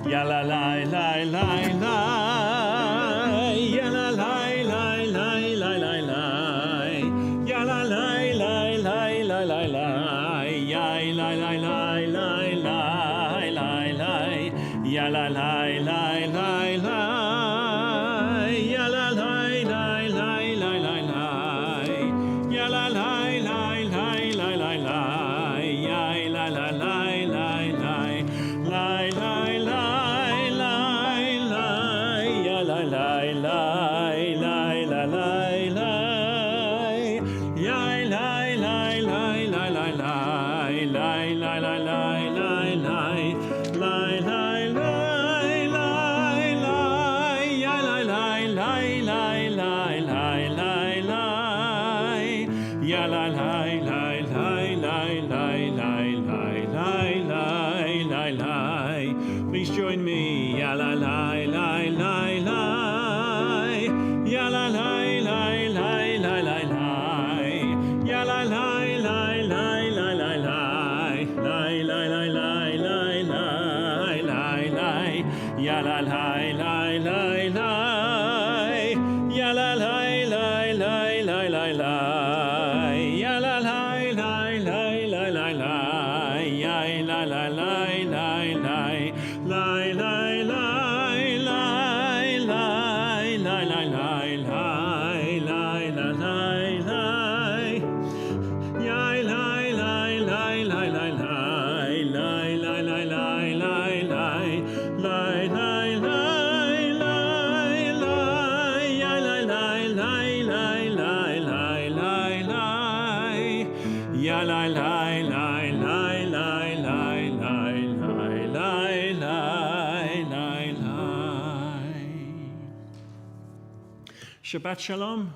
Ya la la la la la. Ya la la la la la la la. Ya la la la la la la la. Ya la la la la la la la. Ya la la la la la. Ya la la la la la la la. Ya la la la la la la la. Ya la la la la la. La la la la la. Ya la la la la la la la. Ya la la la la la la. La la la la la la. La la la la la. Ya la la la la la la la la. Ya la la la la la la la la la la. Please join me. Ya la la la la la. Ya la la la la la la la. Ya la la la la la la la. La la la la la la la la. Ya la la la la la. Ya la la la la la la la. Ya la la la la la la la. Ya la la la la la. La la la la la la la la la la la la. Ya la la la la la la. La la la la la la. La la la la la. Ya la la la la la la la la. Ya la la la la la la la la la la la. Shabbat Shalom,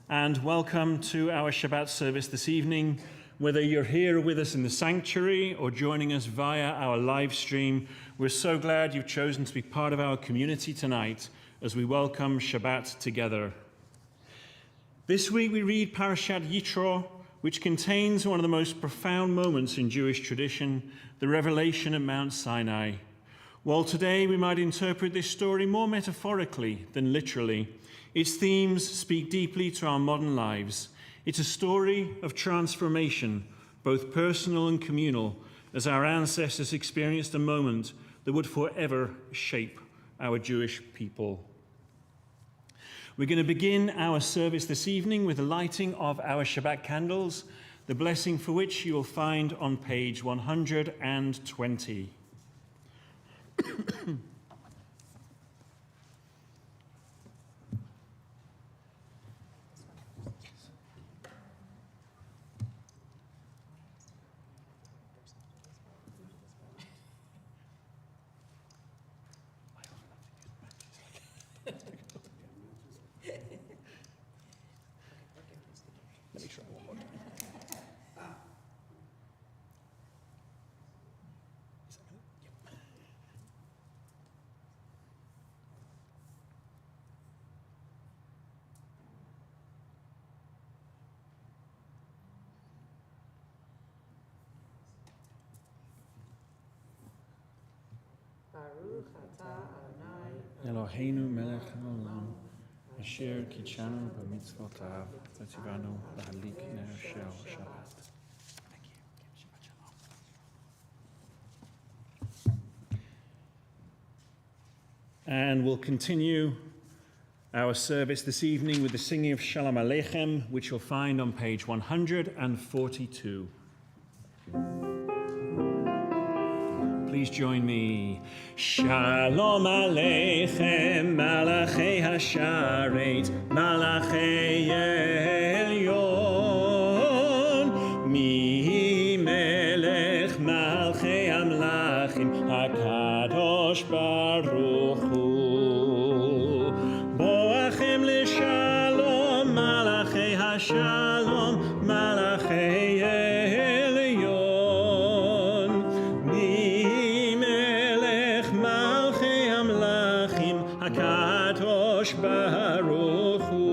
and welcome to our Shabbat service this evening. Whether you're here with us in the sanctuary or joining us via our live stream, we're so glad you've chosen to be part of our community tonight as we welcome Shabbat together. This week we read Parashat Yitro, which contains one of the most profound moments in Jewish tradition, the revelation at Mount Sinai. While today we might interpret this story more metaphorically than literally, its themes speak deeply to our modern lives. It's a story of transformation, both personal and communal, as our ancestors experienced a moment that would forever shape our Jewish people. We're going to begin our service this evening with the lighting of our Shabbat candles, the blessing for which you will find on page 120. Let me try one more time. Is that good? Yep. Baruch atah Adonai Eloheinu melech haolam, asher kitshanu b'mitzvotav, v'tzivanu lahalik ner shel Shabbat. Thank you. Shabbat shalom. And we'll continue our service this evening with the singing of Shalom Aleichem, which you'll find on page 142. Please join me. Shalom Aleichem, Malachei Hasharet, Malachei Elyon, Mi Melech Malchei Amlachim, HaKadosh Baruch Hu. Boachem LeShalom, Malachei Hashalom, Malachei Elyon, Mi Melech Malchei Amlachim, HaKadosh Baruch Hu.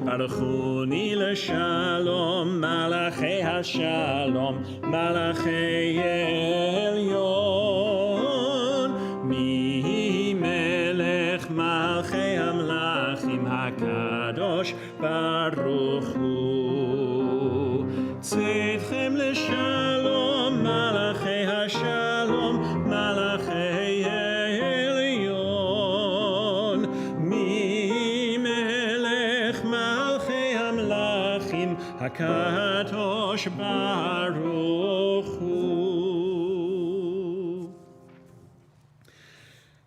Baruchuni LeShalom, Malachei Hashalom, Malachei Elyon. Malachei Elyon, Mimelech Malchei Hamlachim, Hakadosh Baruch Hu.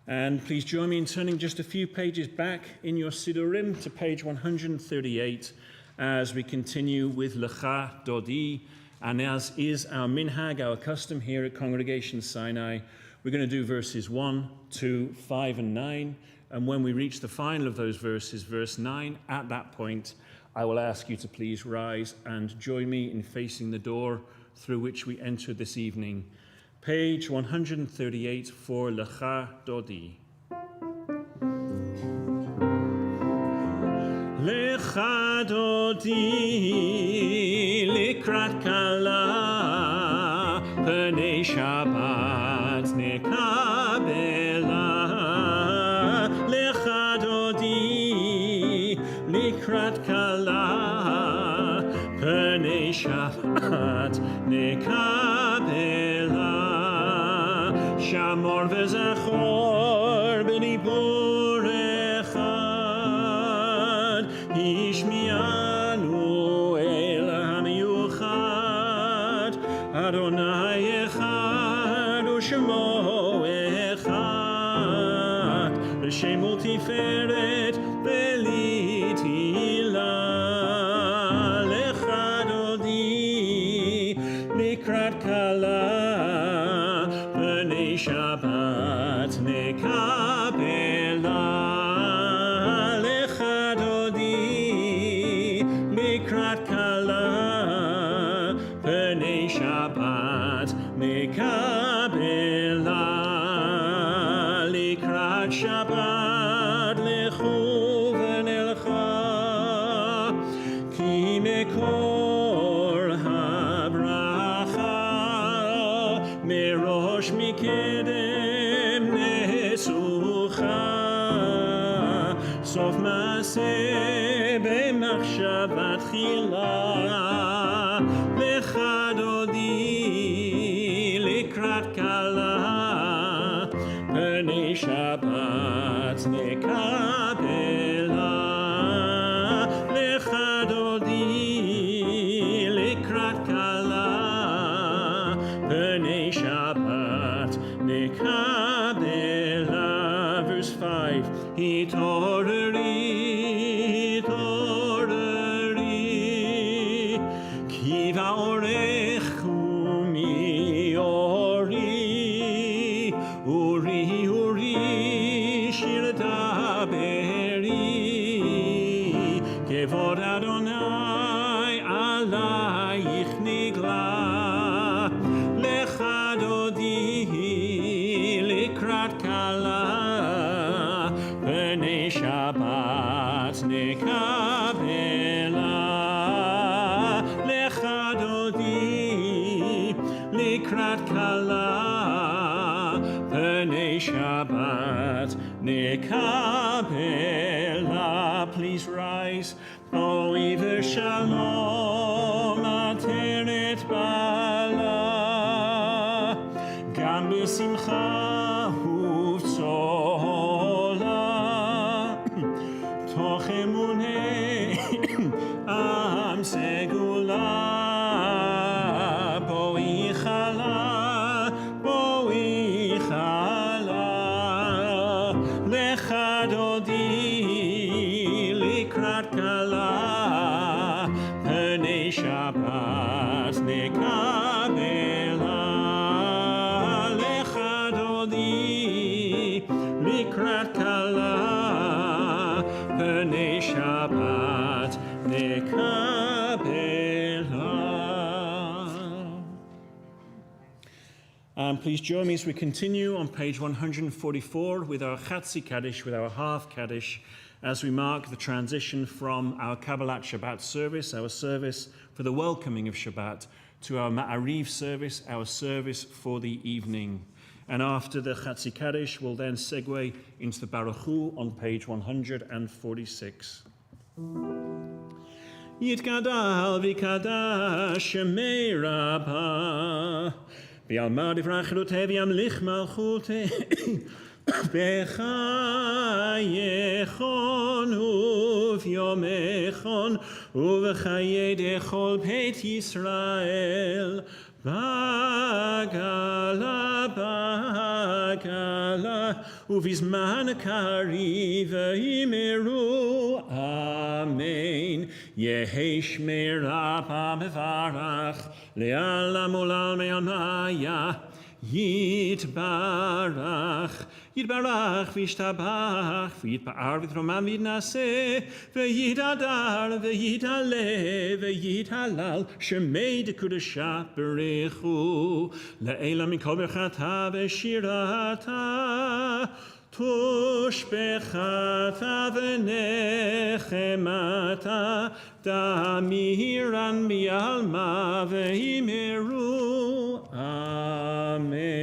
And please join me in turning just a few pages back in your Siddurim to page 138 as we continue with Lecha Dodi. And as is our minhag, our custom here at Congregation Sinai, we're going to do verses 1, 2, 5, and 9. And when we reach the final of those verses, verse 9, at that point, I will ask you to please rise and join me in facing the door through which we enter this evening. Page 138 for Lecha Dodi. Lecha Dodi likrat kala pnei Shabbat nekabela. Lecha Dodi likrat kala pnei Shabbat nekabela. Shamor v'zachor b'dibur echad, Ishmianu el hamiyuchad, Adonai echad u'shemo echad, L'shemo tiferet v'litila. Lecha Dodi likrat kala Shabbat nekabela. Lecha Dodi likrat kala pnei Shabbat nekabela. Likrat Shabbat lechu v'nelcha ki mekor habracha merosh mikedem nesucha sof maseh b'machshavat chila. Lecha Dodi likrat kala pnei Shabbat nekabela. Lecha Dodi likrat kala pnei Shabbat nekabela. Verse 5. Hitoreri, hitoreri, ki va'orechu mi'ori, uri, uri, shir daberi, kevod Adonai alayich nigla. Lecha Dodi likrat kala pnei Shabbat nekabela. Lecha Dodi likrat kala pnei Shabbat nekabela. Please rise. Oiver shalom ateret bala, gam b'simcha uvtzola, toch emunei am segula. Boi chala, Lecha Dodi likrat kala pnei Shabbat nekabela. Lecha Dodi likrat kala pnei Shabbat nekabela. And please join me as we continue on page 144 with our Chatzi Kaddish, with our half Kaddish, as we mark the transition from our Kabbalat Shabbat service, our service for the welcoming of Shabbat, to our Ma'ariv service, our service for the evening. And after the Chatzi Kaddish, we'll then segue into the Baruch Hu on page 146. Yitgadal v'kadash shemei rabbah, ועלמא דברי חירותי וימליך מלכותי בחייכון וביומכון ובחיי דכל בית ישראל בגלה בגלה ובזמן קריב ויאמרו אמן. יהי שמירה במברך לעלם ולעלמי עלמיה יתברך יתברך וישתבח ויתפאר ויתרומם ויתנשא ויתהדר ויתעלה ויתהלל שמי דקודשה ברכו לעילא מכל ברכתה ושירתה תושבחתה ונחמתה תמירן בעלמא ואמרו אמן.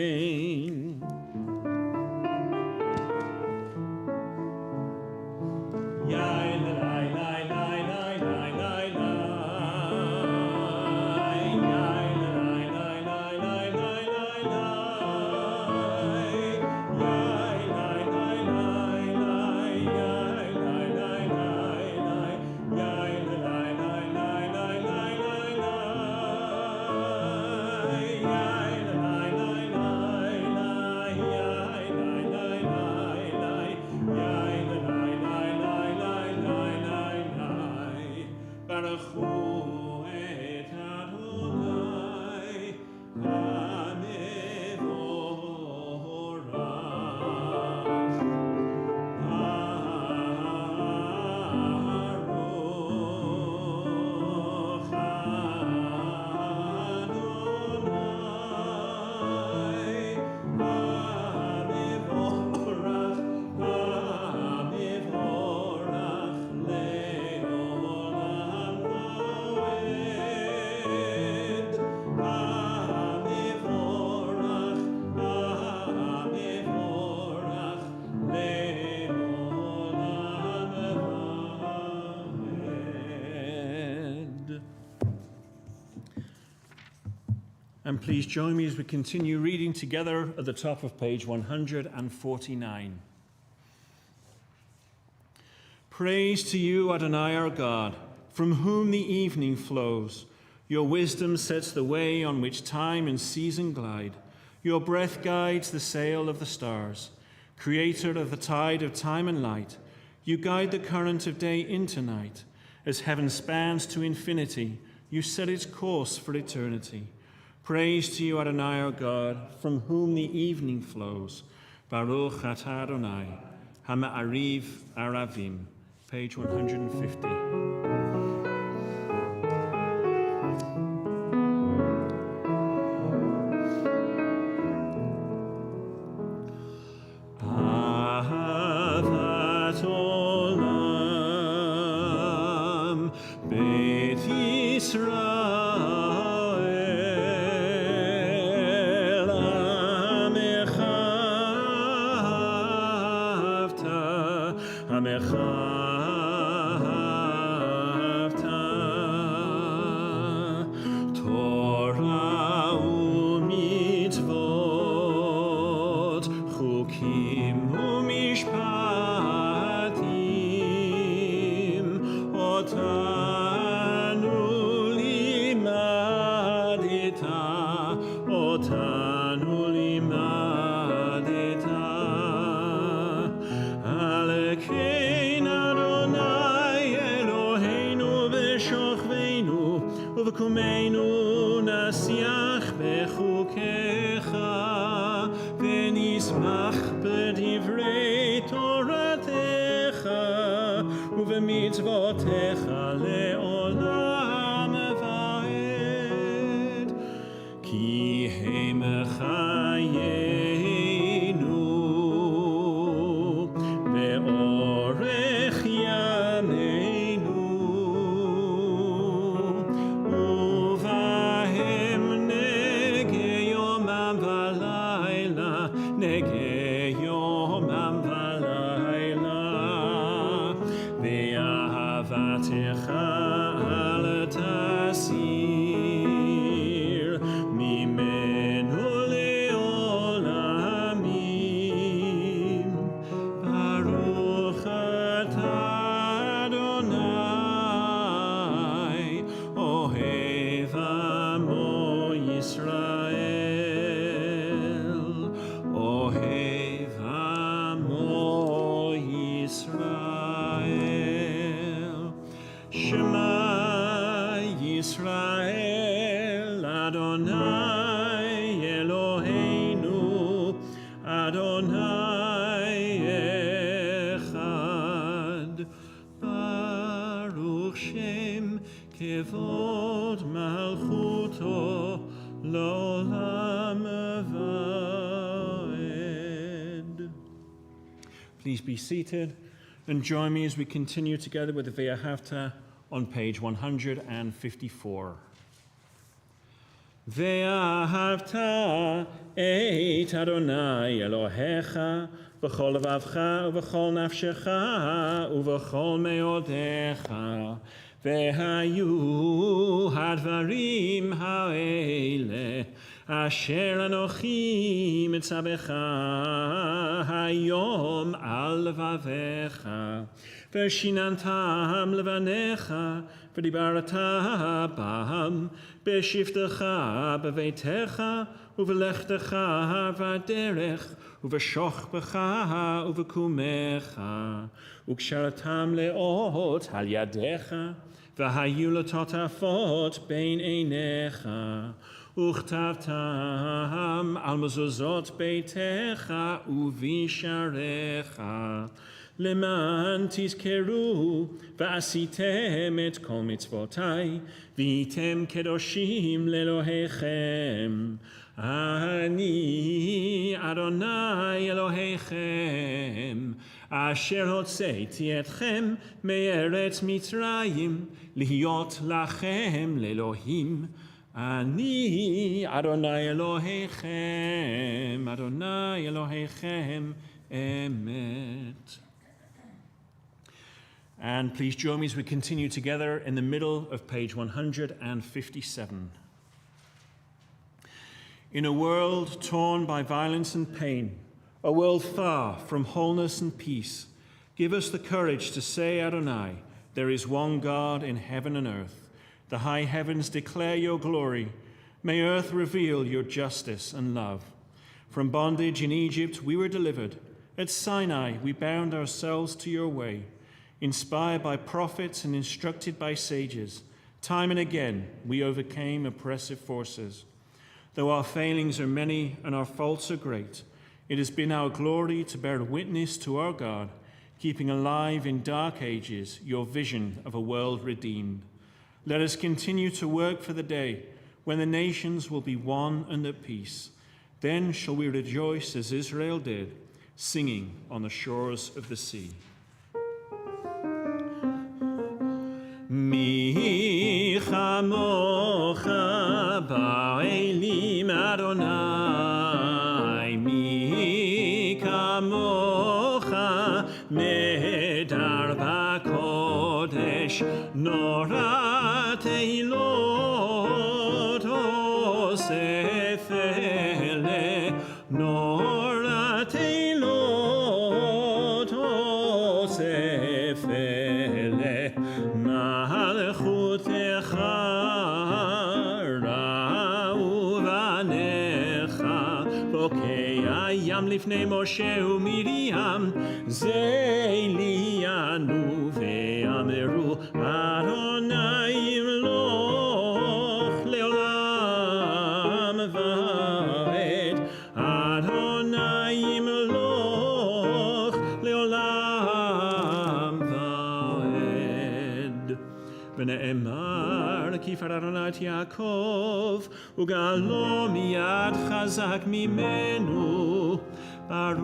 And please join me as we continue reading together at the top of page 149. Praise to you, Adonai our God, from whom the evening flows. Your wisdom sets the way on which time and season glide. Your breath guides the sail of the stars. Creator of the tide of time and light, you guide the current of day into night. As heaven spans to infinity, you set its course for eternity. Praise to you, Adonai our God, from whom the evening flows. Baruch atah Adonai, Hama'ariv Aravim, page 150. Ahavat olam, Beit Yisrael. וקומנו נשיח בחוקיך ונשמח בדברי תורתך ובמצוותיך לעולם ועד כי הם חיינו באורך ימינו ובהם נגה יומם ולילה נגה יומם ולילה ואהבתך אל תסיר ממנו Adonai Echad. Baruch Shem Kevod Malchuto L'olam Vaed. Please be seated and join me as we continue together with the Ve'ahavta on page 154. Ve'ahavta et Adonai Elohecha v'chol levavcha uv'chol nafshecha uv'chol meodecha ve'hayu hadvarim ha'ele asher anochi mitzabecha hayom al levavecha v'shinantam levanecha v'dibarata bam b'shiftecha b'veitecha uv'lechtecha v'aderech uv'shochbecha uv'kumecha u'ksharatam le'ot al yadecha v'hayu l'totafot bein einecha וכתבתם על מזוזות ביתך ובשעריך למען תזכרו ועשיתם את כל מצוותיי והייתם קדושים לאלוהיכם אני אדוני אלוהיכם אשר הוצאתי אתכם מארץ מצרים להיות לכם לאלוהים Ani Adonai Elohechem, Adonai Elohechem, Emet. And please join me as we continue together in the middle of page 157. In a world torn by violence and pain, a world far from wholeness and peace, give us the courage to say, Adonai, there is one God in heaven and earth. The high heavens declare your glory. May earth reveal your justice and love. From bondage in Egypt we were delivered. At Sinai we bound ourselves to your way. Inspired by prophets and instructed by sages, time and again we overcame oppressive forces. Though our failings are many and our faults are great, it has been our glory to bear witness to our God, keeping alive in dark ages your vision of a world redeemed. Let us continue to work for the day when the nations will be one and at peace. Then shall we rejoice as Israel did, singing on the shores of the sea. Mi chamocha ba'elim Adonai, mi kamocha nedar ba'kodesh nora Teilot osefele, nora teilot osefele, malchutecha ra'u vanecha, bokei hayam lifnei Moshe u'Miriam, ze lianu ve'ameru Adonai imloch leolam vaed, Adonai imloch leolam vaed. V'ne'emar kifar Adonai et Yaakov, ugalo miyad chazak mimenu, Baruch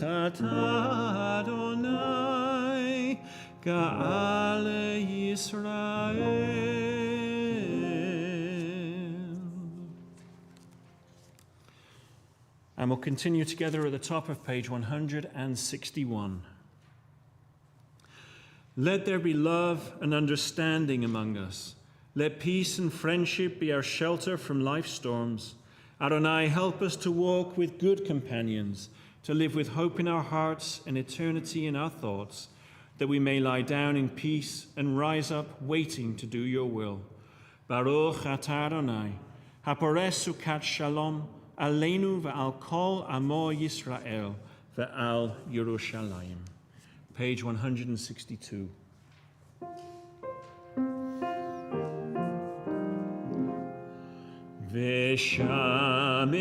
atah Adonai Ga'al Yisrael. And we'll continue together at the top of page 161. Let there be love and understanding among us. Let peace and friendship be our shelter from life's storms. Adonai, help us to walk with good companions, to live with hope in our hearts and eternity in our thoughts, that we may lie down in peace and rise up waiting to do your will. Baruch atah Adonai, hapores sukat shalom, aleinu ve'al kol amo Yisrael ve'al Yerushalayim. Page 162. V'shameru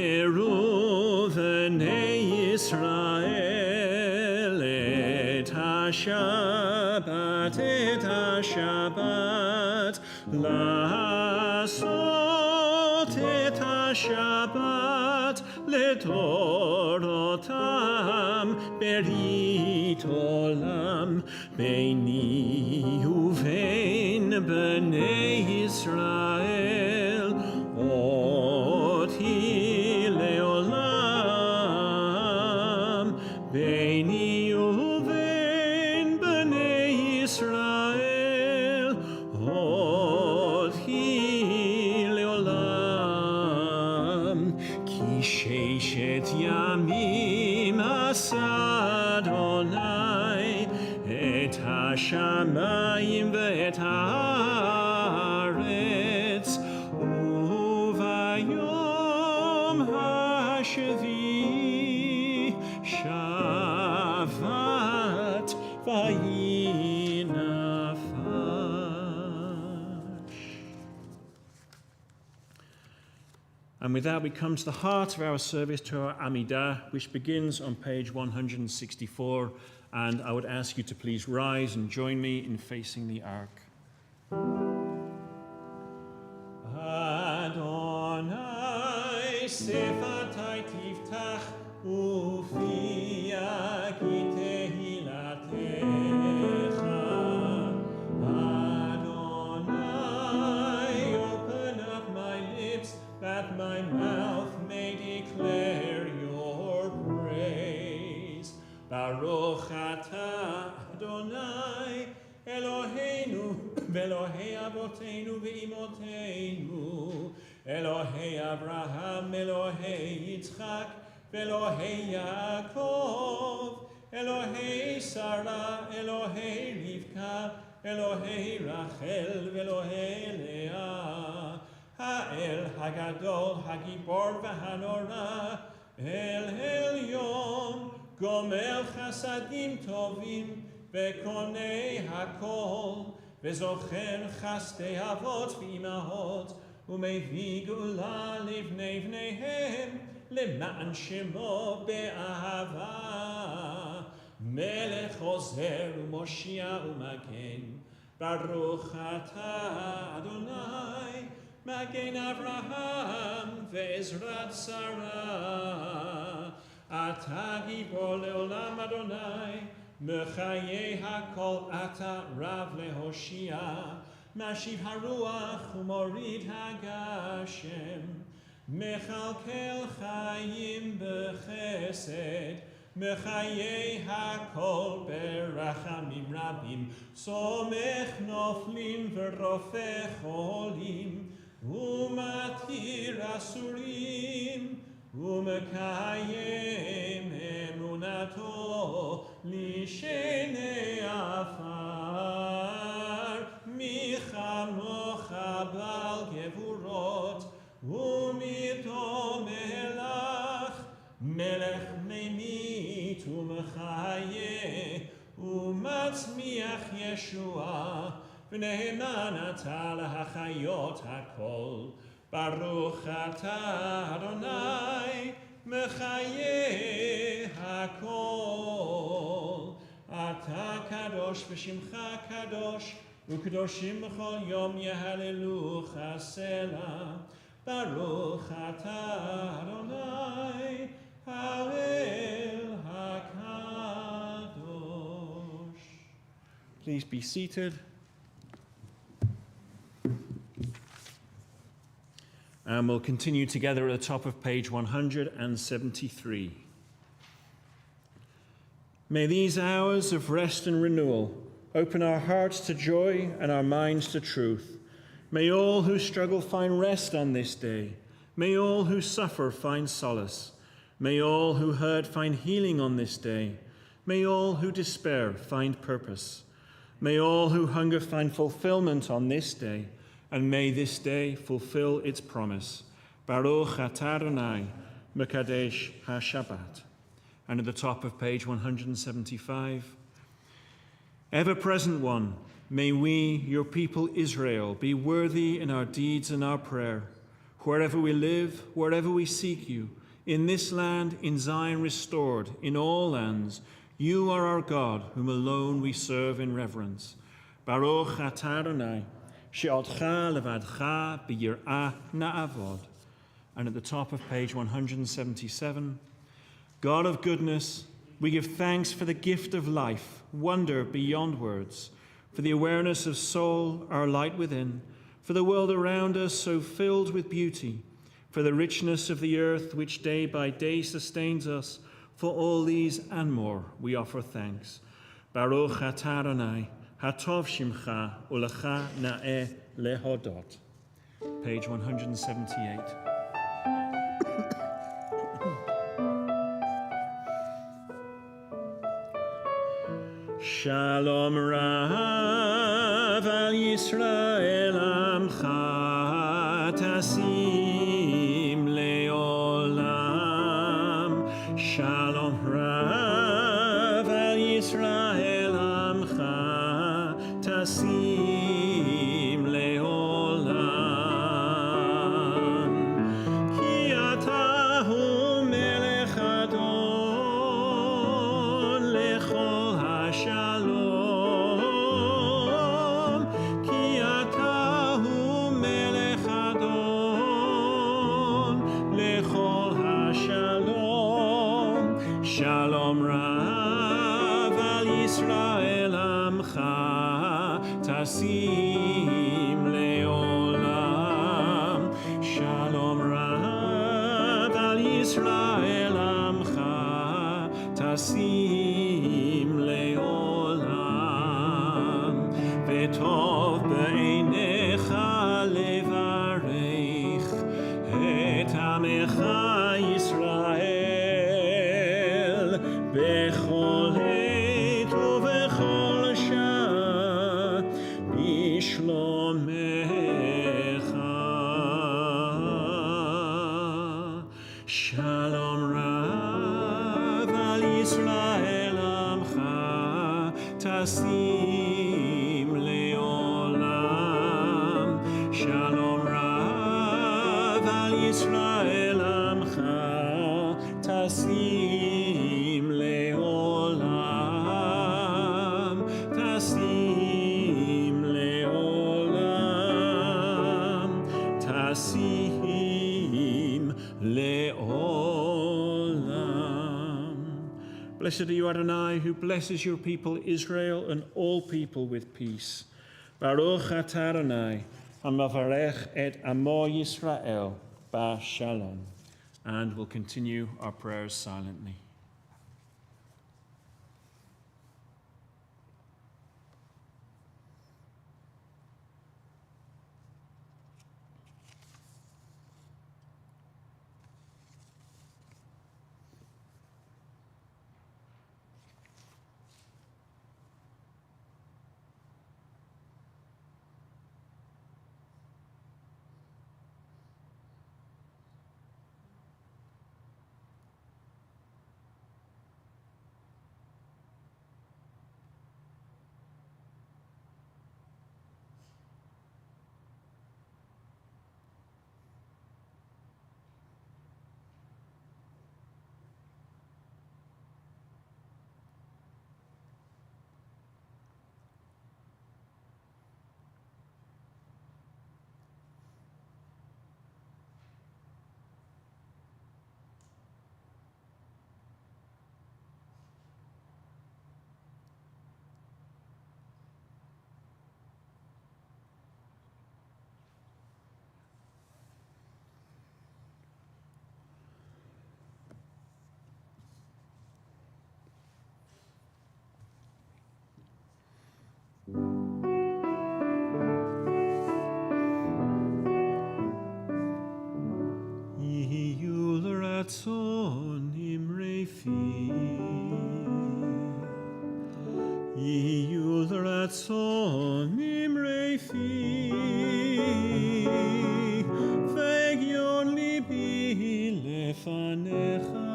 v'nei Yisrael et ha-Shabbat la'asot et ha-Shabbat letorotam berit olam beini uvein b'nei Yisrael oti leolam beini uvein b'nei Yisrael oti leolam ki sheishet yamim asa Adonai et hashamayim ve'et haaretz uvayom hashvi shavat vayinafash. And with that, we come to the heart of our service, to our Amida, which begins on page 164. And I would ask you to please rise and join me in facing the ark. Adonai sefatai tiftach ufia ki tehilatecha. Adonai, open up my lips that my mouth may declare your praise. Baruch atah Adonai Eloheinu ve'Elohei avoteinu ve'imoteinu Elohei Abraham Elohei Yitzchak ve'Elohei Yaakov Elohei Sarah Elohei Rivka Elohei Rachel ve'Elohei Leah Ha'el Hagadol Hagibor v'Hanora El Elyon Gomel chasadim tovim vekonei hakol vezocher chastei avot v'imahot umevi gula livnei vneihem leman shemo be'ahava melech ozer umoshia umagen baruch atah Adonai magen Avraham ve'ezrat Sarah Ata gibor leolam Adonai, mechaye hakol ata rav lehoshia, mashiv haruach umorid hagashem, mechalkel chayim bechesed, mechaye hakol berachamim rabim, somech noflim verofeh cholim, umatir asurim, ומקיים אמונתו לשני עפר מי כמוך בעל גבורות ומתו מלך מלך ממית ומחיה ומצמיח ישועה ונאמן אתה להחיות הכל Baruch atah Adonai mechaye hakol Ata kadosh v'shimcha kadosh u'kadoshim b'chol yom yehalelucha selah Baruch atah Adonai ha'el hakadosh. Please be seated. And we'll continue together at the top of page 173. May these hours of rest and renewal open our hearts to joy and our minds to truth. May all who struggle find rest on this day. May all who suffer find solace. May all who hurt find healing on this day. May all who despair find purpose. May all who hunger find fulfillment on this day. And may this day fulfill its promise. Baruch atah Adonai, Mekadesh HaShabbat. And at the top of page 175, Ever-present one, may we, your people Israel, be worthy in our deeds and our prayer. Wherever we live, wherever we seek you, in this land, in Zion restored, in all lands, you are our God, whom alone we serve in reverence. Baruch atah Adonai, she'otcha levadcha b'yir'ah na'avod. And at the top of page 177, God of goodness, we give thanks for the gift of life, wonder beyond words, for the awareness of soul, our light within, for the world around us so filled with beauty, for the richness of the earth which day by day sustains us. For all these and more we offer thanks. Baruch atah Adonai, hatov shimcha, ulecha na'eh lehodot. Page 178. Shalom Rav al Yisrael Amcha Tasim Leolam. Shalom Rav al Yisrael Amcha Tasim Leolam. Ki ata hu melech adon lechol Shalom, ki atahu melech adon lechol hashalom. Shalom rav al Yisrael amcha tasim leolam. Shalom rav al Yisrael amcha tasim leolam. V'tov b'einecha levarech et amecha Yisrael bechol het uvechol shah bishlomecha. Shalom rav al Yisrael amcha tasim leolam. Shalom rav al Yisrael amcha tasim leolam. Tasim leolam. Tasim leolam. Blessed are you, Adonai, who blesses your people Israel and all people with peace. Baruch atah Adonai, hamavarech et amo Yisrael ba shalom. And we'll continue our prayers silently. Ratzon imrei fi, Yihul ratzon imrei fi, V'egyon libi lefanecha,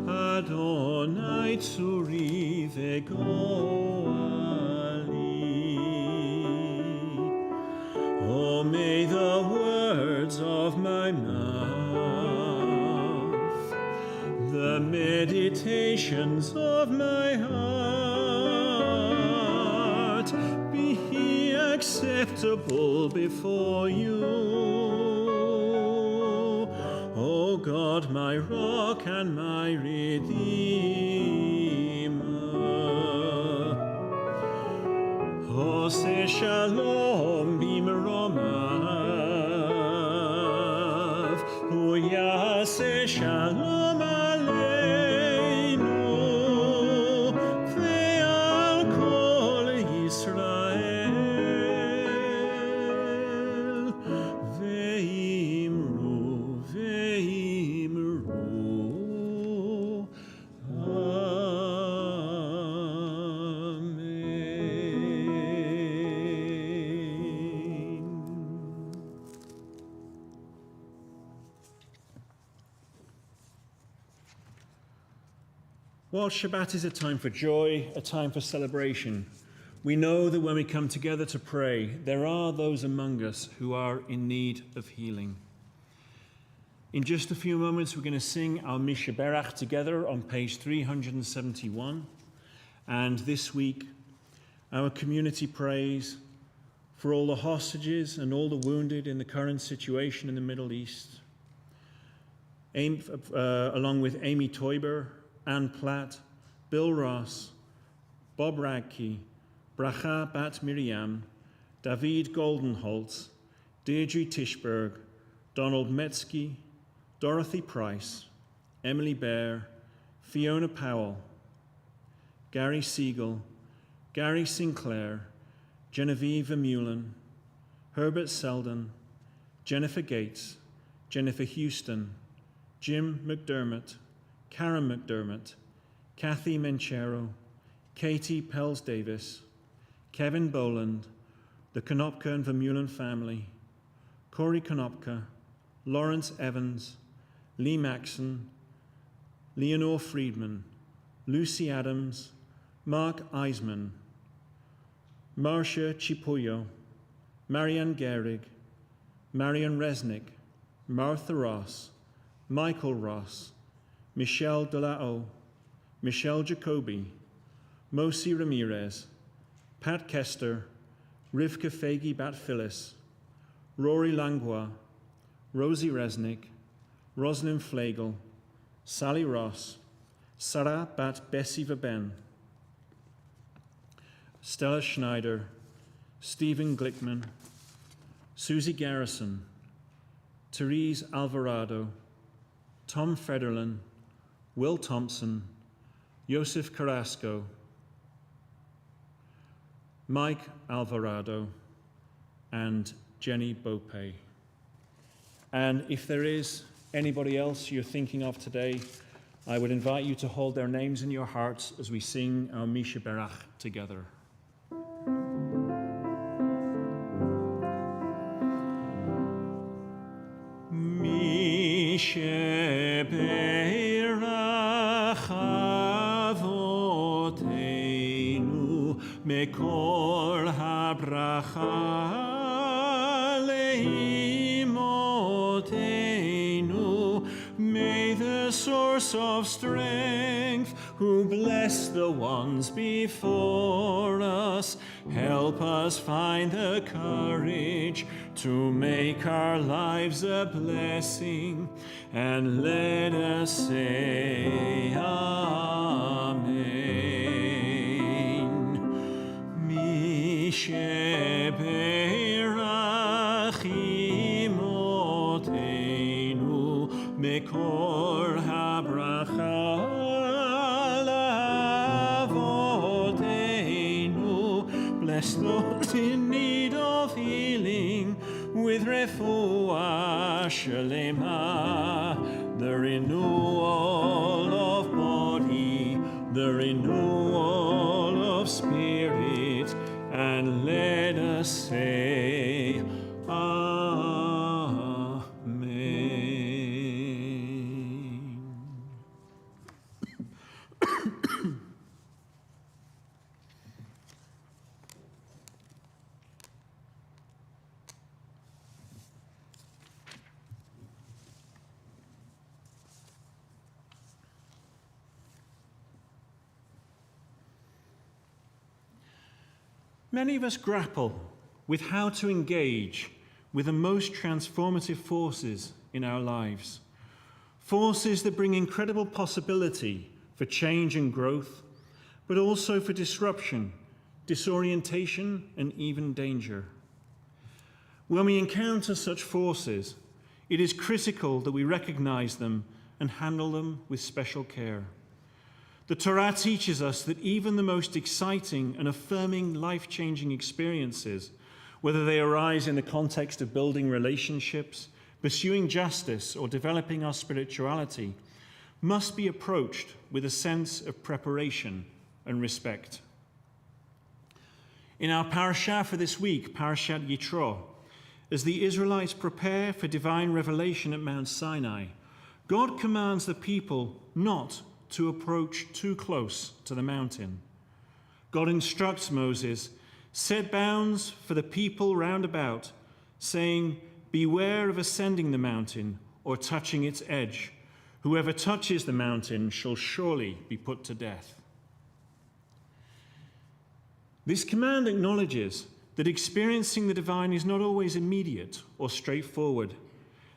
Adonai tzuri v'goali, Omer of my mouth, the meditations of my heart be acceptable before you, O God, my rock and my redeemer. Ose shalom b'meromav, uyase shalom aleinu, ve'al kol Yisrael, ve'imru, ve'imru, While Shabbat is a time for joy, a time for celebration, we know that when we come together to pray, there are those among us who are in need of healing. In just a few moments, we're going to sing our Mishaberach together on page 371. And this week, our community prays for all the hostages and all the wounded in the current situation in the Middle East, along with Amy Teuber, Anne Platt, Bill Ross, Bob Radke, Bracha Bat Miriam, David Goldenholtz, Deirdre Tischberg, Donald Metzke, Dorothy Price, Emily Baer, Fiona Powell, Gary Siegel, Gary Sinclair, Genevieve Vermeulen, Herbert Selden, Jennifer Gates, Jennifer Houston, Jim McDermott, Karen McDermott, Kathy Menchero, Katie Pels-Davis, Kevin Boland, the Konopka and Vermeulen family, Corey Konopka, Lawrence Evans, Lee Maxon, Leonore Friedman, Lucy Adams, Mark Eisman, Marcia Chipuyo, Marianne Gehrig, Marion Resnick, Martha Ross, Michael Ross, Michelle Delao, Michelle Jacoby, Mosi Ramirez, Pat Kester, Rivka Fagi Bat Phyllis, Rory Langlois, Rosie Resnick, Rosalind Flegel, Sally Ross, Sarah Bat Bessie Verben, Stella Schneider, Stephen Glickman, Susie Garrison, Therese Alvarado, Tom Federlin, Will Thompson, Joseph Carrasco, Mike Alvarado, and Jenny Bope. And if there is anybody else you're thinking of today, I would invite you to hold their names in your hearts as we sing our Misha Berach together. Misha Berach Avoteinu Mekol HaBracha Leimoteinu. May the source of strength, who bless the ones before us, help us find the courage to make our lives a blessing, and let us say Amen. Mishe berach imoteinu mekor habracha lavoteinu. Bless those in need of healing with refuah shalema, the renewal of body, the renewal of spirit, and let us say Amen. Many of us grapple with how to engage with the most transformative forces in our lives, forces that bring incredible possibility for change and growth, but also for disruption, disorientation, and even danger. When we encounter such forces, it is critical that we recognize them and handle them with special care. The Torah teaches us that even the most exciting and affirming life-changing experiences, whether they arise in the context of building relationships, pursuing justice, or developing our spirituality, must be approached with a sense of preparation and respect. In our parashah for this week, Parashat Yitro, as the Israelites prepare for divine revelation at Mount Sinai, God commands the people not to approach too close to the mountain. God instructs Moses, "Set bounds for the people round about, saying, 'Beware of ascending the mountain or touching its edge. Whoever touches the mountain shall surely be put to death.'" This command acknowledges that experiencing the divine is not always immediate or straightforward.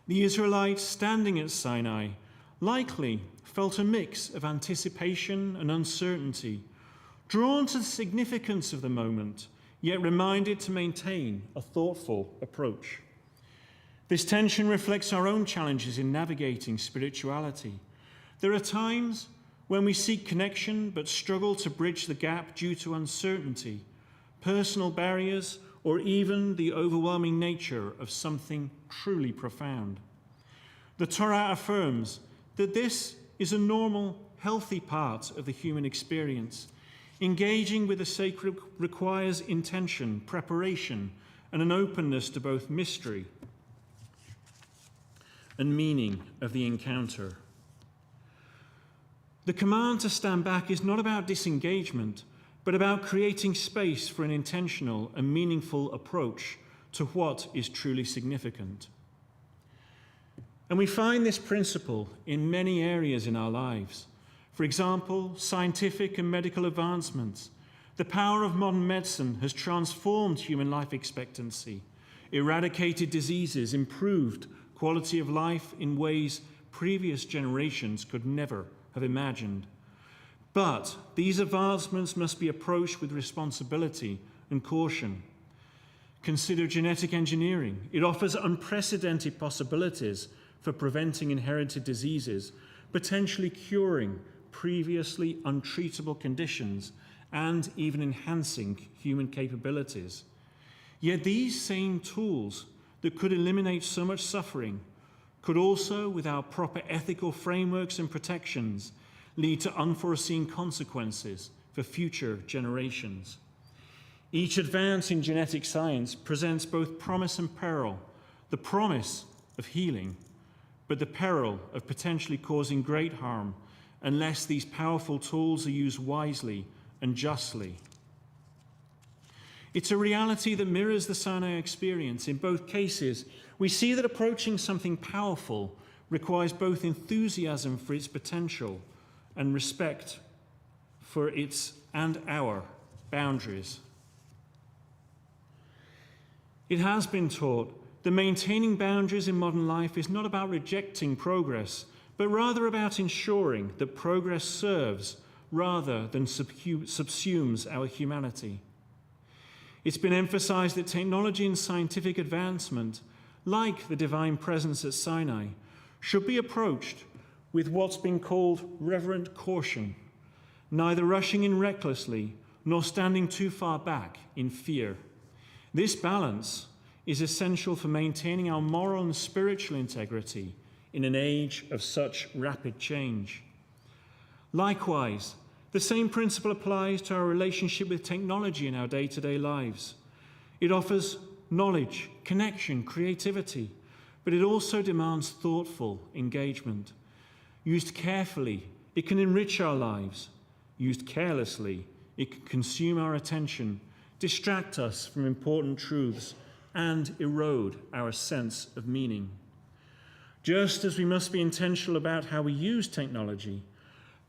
The Israelites standing at Sinai likely felt a mix of anticipation and uncertainty, drawn to the significance of the moment, yet reminded to maintain a thoughtful approach. This tension reflects our own challenges in navigating spirituality. There are times when we seek connection but struggle to bridge the gap due to uncertainty, personal barriers, or even the overwhelming nature of something truly profound. The Torah affirms that this is a normal, healthy part of the human experience. Engaging with the sacred requires intention, preparation, and an openness to both mystery and meaning of the encounter. The command to stand back is not about disengagement, but about creating space for an intentional and meaningful approach to what is truly significant. And we find this principle in many areas in our lives. For example, scientific and medical advancements. The power of modern medicine has transformed human life expectancy, eradicated diseases, improved quality of life in ways previous generations could never have imagined. But these advancements must be approached with responsibility and caution. Consider genetic engineering. It offers unprecedented possibilities for preventing inherited diseases, potentially curing previously untreatable conditions, and even enhancing human capabilities. Yet these same tools that could eliminate so much suffering could also, without proper ethical frameworks and protections, lead to unforeseen consequences for future generations. Each advance in genetic science presents both promise and peril, the promise of healing, but the peril of potentially causing great harm unless these powerful tools are used wisely and justly. It's a reality that mirrors the Sinai experience. In both cases, we see that approaching something powerful requires both enthusiasm for its potential and respect for its and our boundaries. It has been taught that maintaining boundaries in modern life is not about rejecting progress, but rather about ensuring that progress serves rather than subsumes our humanity. It's been emphasized that technology and scientific advancement, like the divine presence at Sinai, should be approached with what's been called reverent caution, neither rushing in recklessly nor standing too far back in fear. This balance is essential for maintaining our moral and spiritual integrity in an age of such rapid change. Likewise, the same principle applies to our relationship with technology in our day-to-day lives. It offers knowledge, connection, creativity, but it also demands thoughtful engagement. Used carefully, it can enrich our lives. Used carelessly, it can consume our attention, distract us from important truths, and erode our sense of meaning. Just as we must be intentional about how we use technology,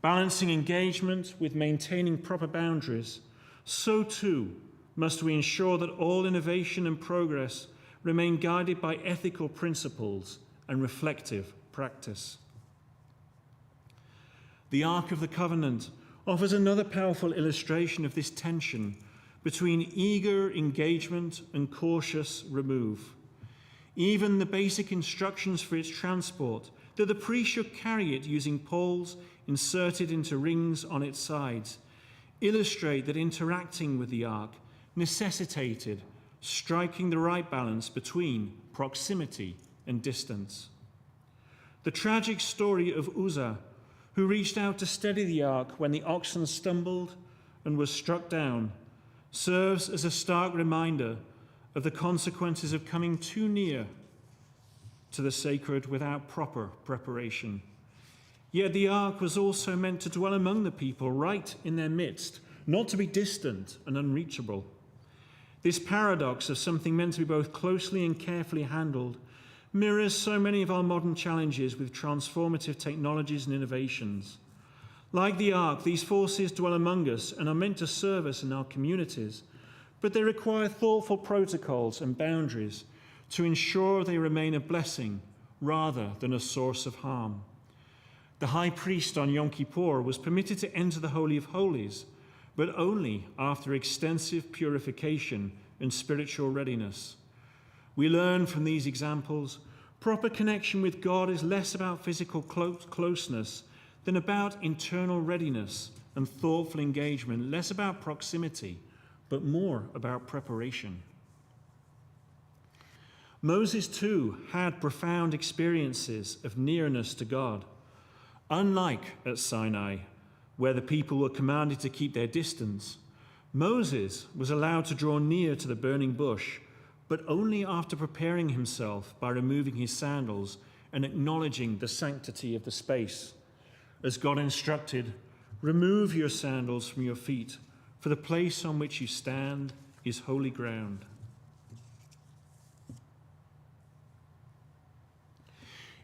balancing engagement with maintaining proper boundaries, so too must we ensure that all innovation and progress remain guided by ethical principles and reflective practice. The Ark of the Covenant offers another powerful illustration of this tension between eager engagement and cautious remove. Even the basic instructions for its transport, that the priest should carry it using poles inserted into rings on its sides, illustrate that interacting with the ark necessitated striking the right balance between proximity and distance. The tragic story of Uzzah, who reached out to steady the ark when the oxen stumbled and was struck down, serves as a stark reminder of the consequences of coming too near to the sacred without proper preparation. Yet the ark was also meant to dwell among the people, right in their midst, not to be distant and unreachable. This paradox of something meant to be both closely and carefully handled mirrors so many of our modern challenges with transformative technologies and innovations. Like the ark, these forces dwell among us and are meant to serve us in our communities, but they require thoughtful protocols and boundaries to ensure they remain a blessing rather than a source of harm. The high priest on Yom Kippur was permitted to enter the Holy of Holies, but only after extensive purification and spiritual readiness. We learn from these examples, proper connection with God is less about physical closeness than about internal readiness and thoughtful engagement, less about proximity, but more about preparation. Moses, too, had profound experiences of nearness to God. Unlike at Sinai, where the people were commanded to keep their distance, Moses was allowed to draw near to the burning bush, but only after preparing himself by removing his sandals and acknowledging the sanctity of the space. As God instructed, remove your sandals from your feet, for the place on which you stand is holy ground.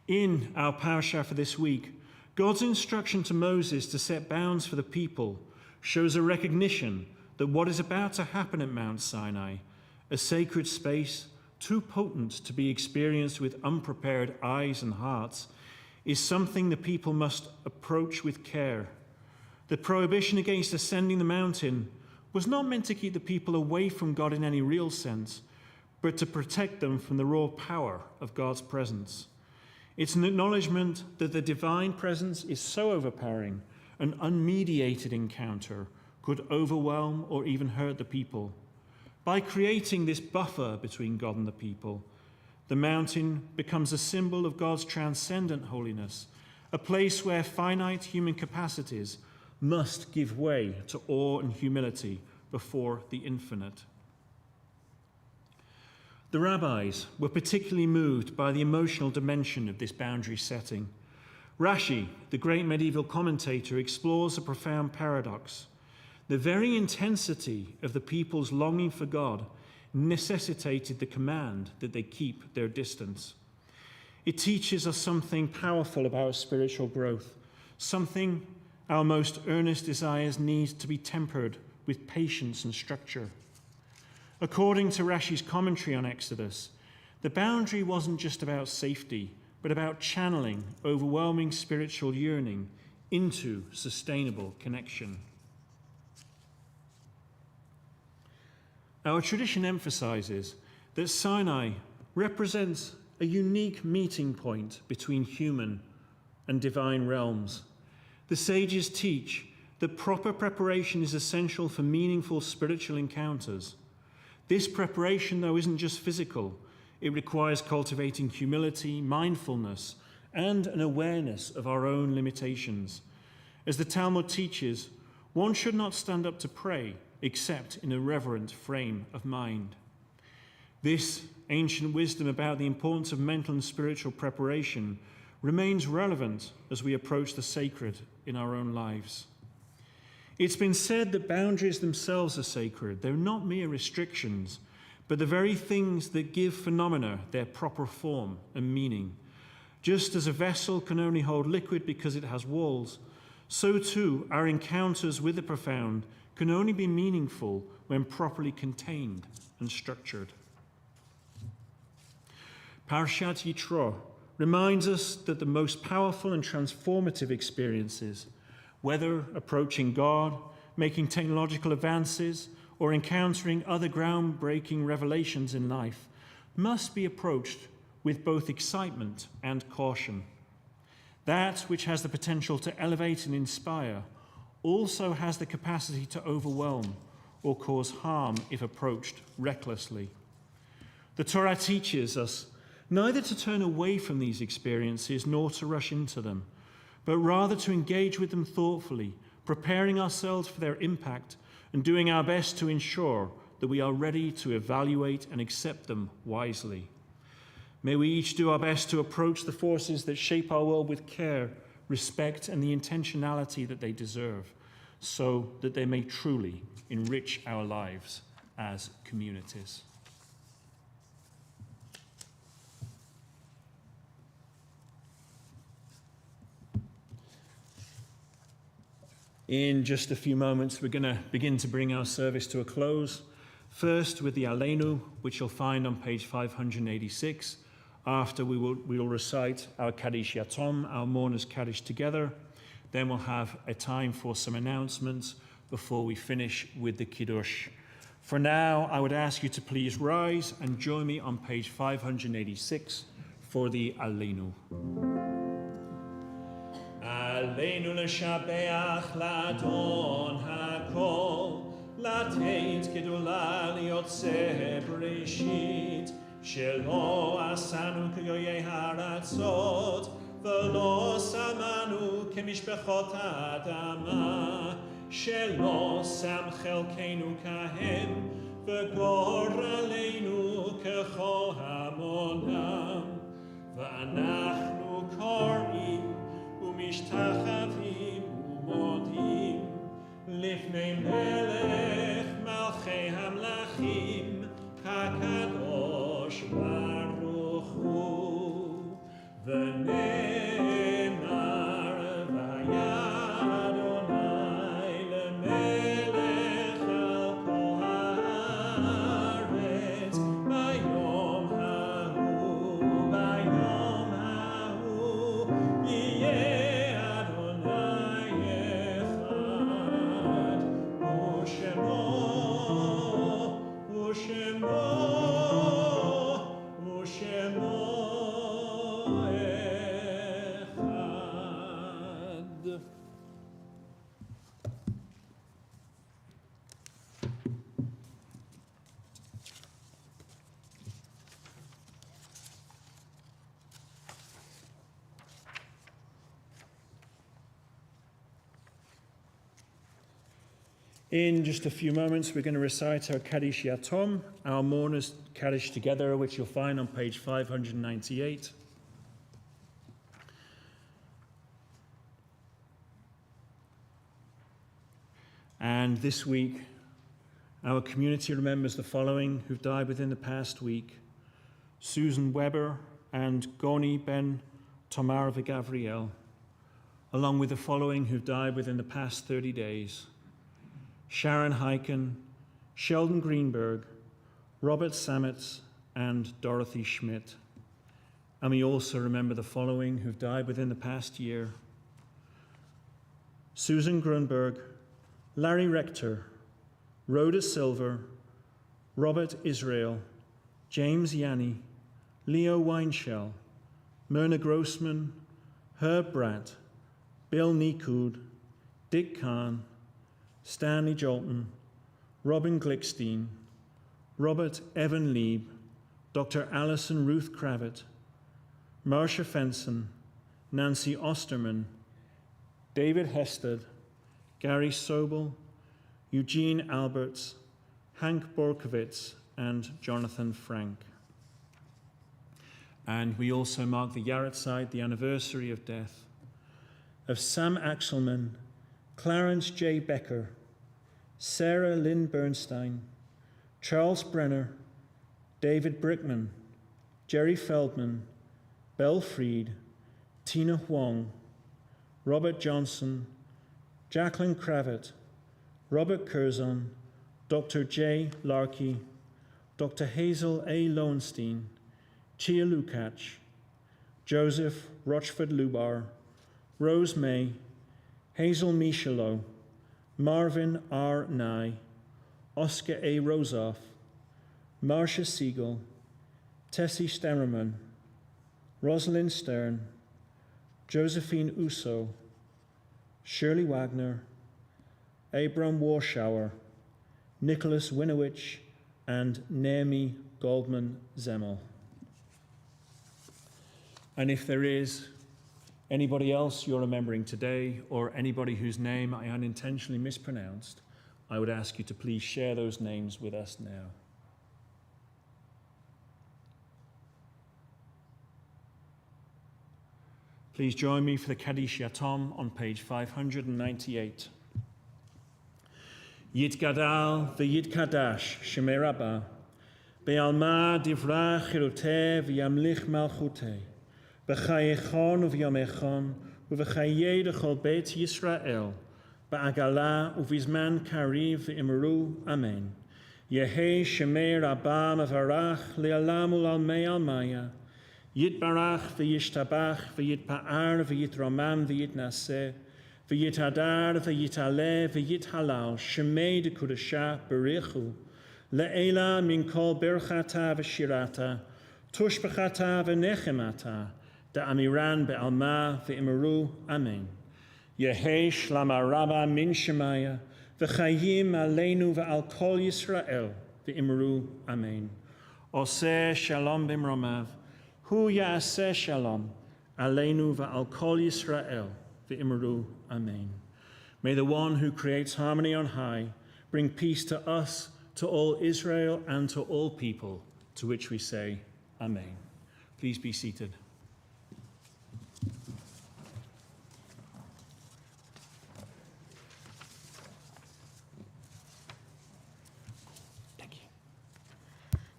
In our parashah for this week, God's instruction to Moses to set bounds for the people shows a recognition that what is about to happen at Mount Sinai, a sacred space too potent to be experienced with unprepared eyes and hearts, is something the people must approach with care. The prohibition against ascending the mountain was not meant to keep the people away from God in any real sense, but to protect them from the raw power of God's presence. It's an acknowledgement that the divine presence is so overpowering, an unmediated encounter could overwhelm or even hurt the people. By creating this buffer between God and the people, the mountain becomes a symbol of God's transcendent holiness, a place where finite human capacities must give way to awe and humility before the infinite. The rabbis were particularly moved by the emotional dimension of this boundary setting. Rashi, the great medieval commentator, explores a profound paradox. The very intensity of the people's longing for God necessitated the command that they keep their distance. It teaches us something powerful about spiritual growth, something our most earnest desires need to be tempered with patience and structure. According to Rashi's commentary on Exodus, the boundary wasn't just about safety, but about channeling overwhelming spiritual yearning into sustainable connection. Our tradition emphasizes that Sinai represents a unique meeting point between human and divine realms. The sages teach that proper preparation is essential for meaningful spiritual encounters. This preparation, though, isn't just physical. It requires cultivating humility, mindfulness, and an awareness of our own limitations. As the Talmud teaches, one should not stand up to pray except in a reverent frame of mind. This ancient wisdom about the importance of mental and spiritual preparation remains relevant as we approach the sacred in our own lives. It's been said that boundaries themselves are sacred. They're not mere restrictions, but the very things that give phenomena their proper form and meaning. Just as a vessel can only hold liquid because it has walls, so too our encounters with the profound can only be meaningful when properly contained and structured. Parshat Yitro reminds us that the most powerful and transformative experiences, whether approaching God, making technological advances, or encountering other groundbreaking revelations in life, must be approached with both excitement and caution. That which has the potential to elevate and inspire also has the capacity to overwhelm or cause harm if approached recklessly. The Torah teaches us neither to turn away from these experiences nor to rush into them, but rather to engage with them thoughtfully, preparing ourselves for their impact and doing our best to ensure that we are ready to evaluate and accept them wisely. May we each do our best to approach the forces that shape our world with care, respect, and the intentionality that they deserve, so that they may truly enrich our lives as communities. In just a few moments, we're going to begin to bring our service to a close. First with the Aleinu, which you'll find on page 586. After we will recite our Kaddish Yatom, our mourners Kaddish together. Then we'll have a time for some announcements before we finish with the Kiddush. For now, I would ask you to please rise and join me on page 586 for the Aleinu. Aleinu l'shabeach l'adon hakol, לתת גדולה ליוצא בראשית, שלא עשנו כגויי הארצות, ולא שמנו כמשפחות האדמה, שלא שם חלקנו כהם, וגורלנו ככל המונם, ואנחנו קוראים ומשתחווים ומודים לפני מלך מלכי המלכים הקדוש ברוך הוא, ונאמר והיה אדוני למלך על כל הארץ ביום ההוא, ביום ההוא יהיה אדוני אחד, ושמו אחד. In just a few moments, we're going to recite our Kaddish Yatom, our mourners Kaddish together, which you'll find on page 598. And this week, our community remembers the following who've died within the past week: Susan Weber and Goni Ben Tomar Gavriel, along with the following who've died within the past 30 days: Sharon Heiken, Sheldon Greenberg, Robert Sametz, and Dorothy Schmidt. And we also remember the following who've died within the past year: Susan Grunberg, Larry Rector, Rhoda Silver, Robert Israel, James Yanni, Leo Weinshell, Myrna Grossman, Herb Bratt, Bill Nikud, Dick Kahn, Stanley Jolton, Robin Glickstein, Robert Evan Lieb, Dr. Alison Ruth Kravitz, Marcia Fenson, Nancy Osterman, David Hested, Gary Sobel, Eugene Alberts, Hank Borkowitz, and Jonathan Frank. And we also mark the Yahrzeit, the anniversary of death, of Sam Axelman, Clarence J. Becker, Sarah Lynn Bernstein, Charles Brenner, David Brickman, Jerry Feldman, Belle Freed, Tina Huang, Robert Johnson, Jacqueline Cravett, Robert Curzon, Dr. J. Larkey, Dr. Hazel A. Lowenstein, Tia Lukács, Joseph Rochford Lubar, Rose May, Hazel Michelot, Marvin R. Nye, Oscar A. Rosoff, Marcia Siegel, Tessie Stemmerman, Rosalind Stern, Josephine Uso, Shirley Wagner, Abram Warschauer, Nicholas Winowich, and Naomi Goldman Zemmel. And if there is anybody else you're remembering today, or anybody whose name I unintentionally mispronounced, I would ask you to please share those names with us now. Please join me for the Kaddish Yatom on page 598. Yitgadal v'yitkadash Shemei Rabbah, be'alma divrah chiruteh v'yamlich malchuteh, b'chayechon u'v'yomechon u'v'chayei d'chol beit Yisrael, ba'agala u'vizman kariv v'imru, Amen. Yehei Shemei Rabbah mavarach le'alam u'lalmei almaya, Yitbarach v'yishtabach v'yitpa'ar v'yitromam v'yitnaseh, v'yitadar v'yitaleh v'yithalal, Shemei d'kudashah berichu, le'ela min kol berchata v'shirata, tushbechata v'nechemata, da'amiran be'alma v'imeru, Amen. Yehei shlama rabba min shemaya, v'chayim aleinu v'al kol Yisrael, v'imeru, Amen. Oseh shalom b'mromav, Hu ya'aseh shalom, aleinu va'al kol Yisrael, v'imru, Amen. May the one who creates harmony on high bring peace to us, to all Israel, and to all people, to which we say, Amen. Please be seated.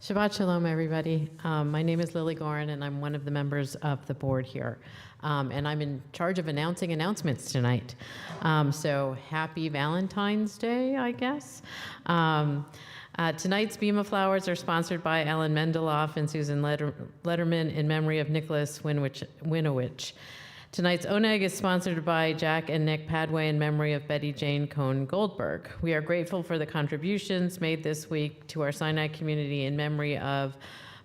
Shabbat Shalom, everybody. My name is Lily Gorin, and I'm one of the members of the board here. And I'm in charge of announcing announcements tonight. So happy Valentine's Day, I guess. Tonight's Beam of Flowers are sponsored by Ellen Mendeloff and Susan Letterman in memory of Nicholas Winowich. Tonight's Oneg is sponsored by Jack and Nick Padway in memory of Betty Jane Cohn Goldberg. We are grateful for the contributions made this week to our Sinai community in memory of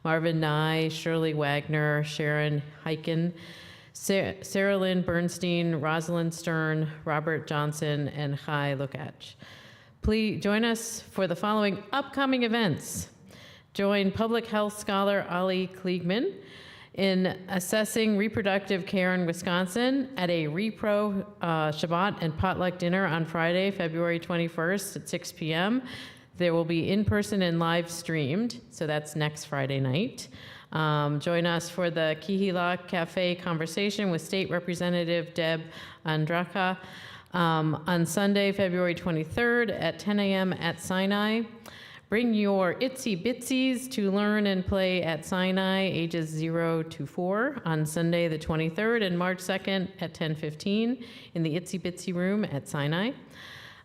Marvin Nye, Shirley Wagner, Sharon Heiken, Sarah Lynn Bernstein, Rosalind Stern, Robert Johnson, and Chai Lukács. Please join us for the following upcoming events. Join public health scholar Ali Kliegman in assessing reproductive care in Wisconsin at a Repro Shabbat and potluck dinner on Friday, February 21st at 6 p.m. There will be in-person and live streamed, so that's next Friday night. Join us for the Kihila Cafe conversation with State Representative Deb Andraka on Sunday, February 23rd at 10 a.m. at Sinai. Bring your itsy bitsies to learn and play at Sinai, ages 0 to 4, on Sunday the 23rd and March 2nd at 10:15 in the itsy bitsy room at Sinai.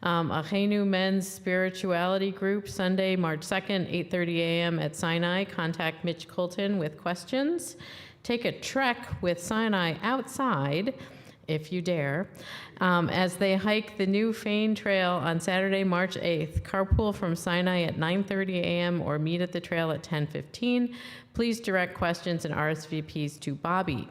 Achenu Men's Spirituality Group, Sunday, March 2nd, 8:30 a.m. at Sinai. Contact Mitch Colton with questions. Take a trek with Sinai outside, if you dare, as they hike the new Fain Trail on Saturday, March 8th. Carpool from Sinai at 9:30 a.m. or meet at the trail at 10:15. Please direct questions and RSVPs to Bobby.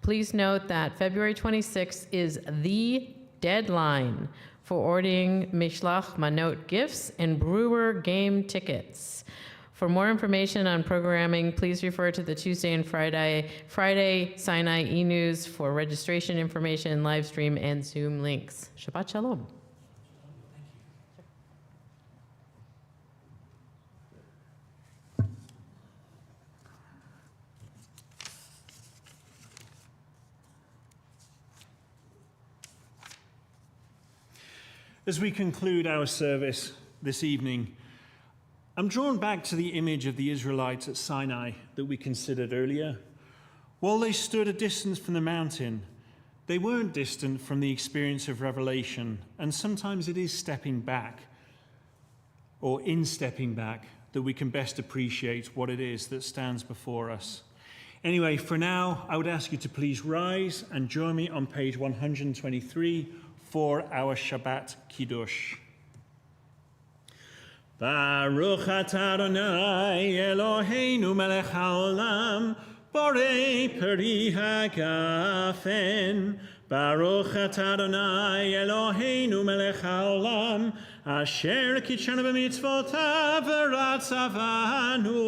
Please note that February 26th is the deadline for ordering Mishlach Manot gifts and Brewer game tickets. For more information on programming, please refer to the Tuesday and Friday Sinai e-news for registration information, live stream, and Zoom links. Shabbat Shalom. As we conclude our service this evening, I'm drawn back to the image of the Israelites at Sinai that we considered earlier. While they stood a distance from the mountain, they weren't distant from the experience of revelation, and sometimes it is stepping back. or in stepping back, that we can best appreciate what it is that stands before us. Anyway, for now, I would ask you to please rise and join me on page 123 for our Shabbat Kiddush. Baruch atah Adonai Eloheinu melech haolam, borei peri hagafen. Baruch atah Adonai Eloheinu melech haolam, asher kitshanu b'mitzvotav v'ratzavanu,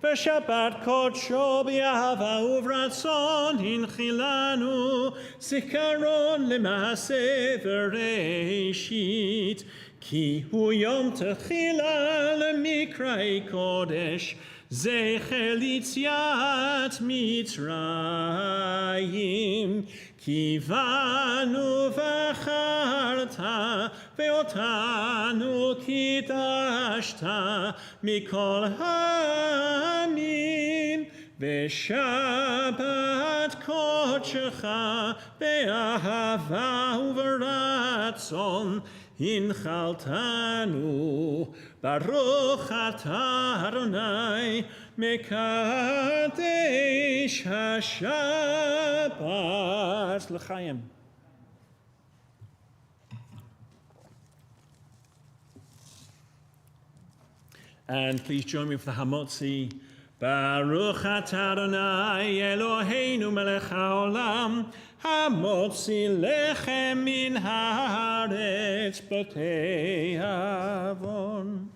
v'shabbat kodsho b'yahava uvratzon hinchilanu, zikaron l'maaseh v'reishit, ki hu yom techila l'mikrei kodesh, zecher litziat Mitzrayim, ki vanu v'acharta, ve'otanu kidashta, mikol ha'amim, ve'shabbat kodshecha, ve'ahava uv'ratzon, Hinchaltanu, Baruch atah Adonai, Mekadesh HaShabbat. L'chaim. And please join me for the Hamotzi. Baruch atah Adonai, Eloheinu melech haolam, Hamotzi lechem min haaretz b'tei avon.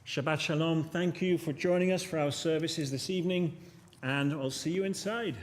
Shabbat Shalom. Thank you for joining us for our services this evening, and I'll see you inside.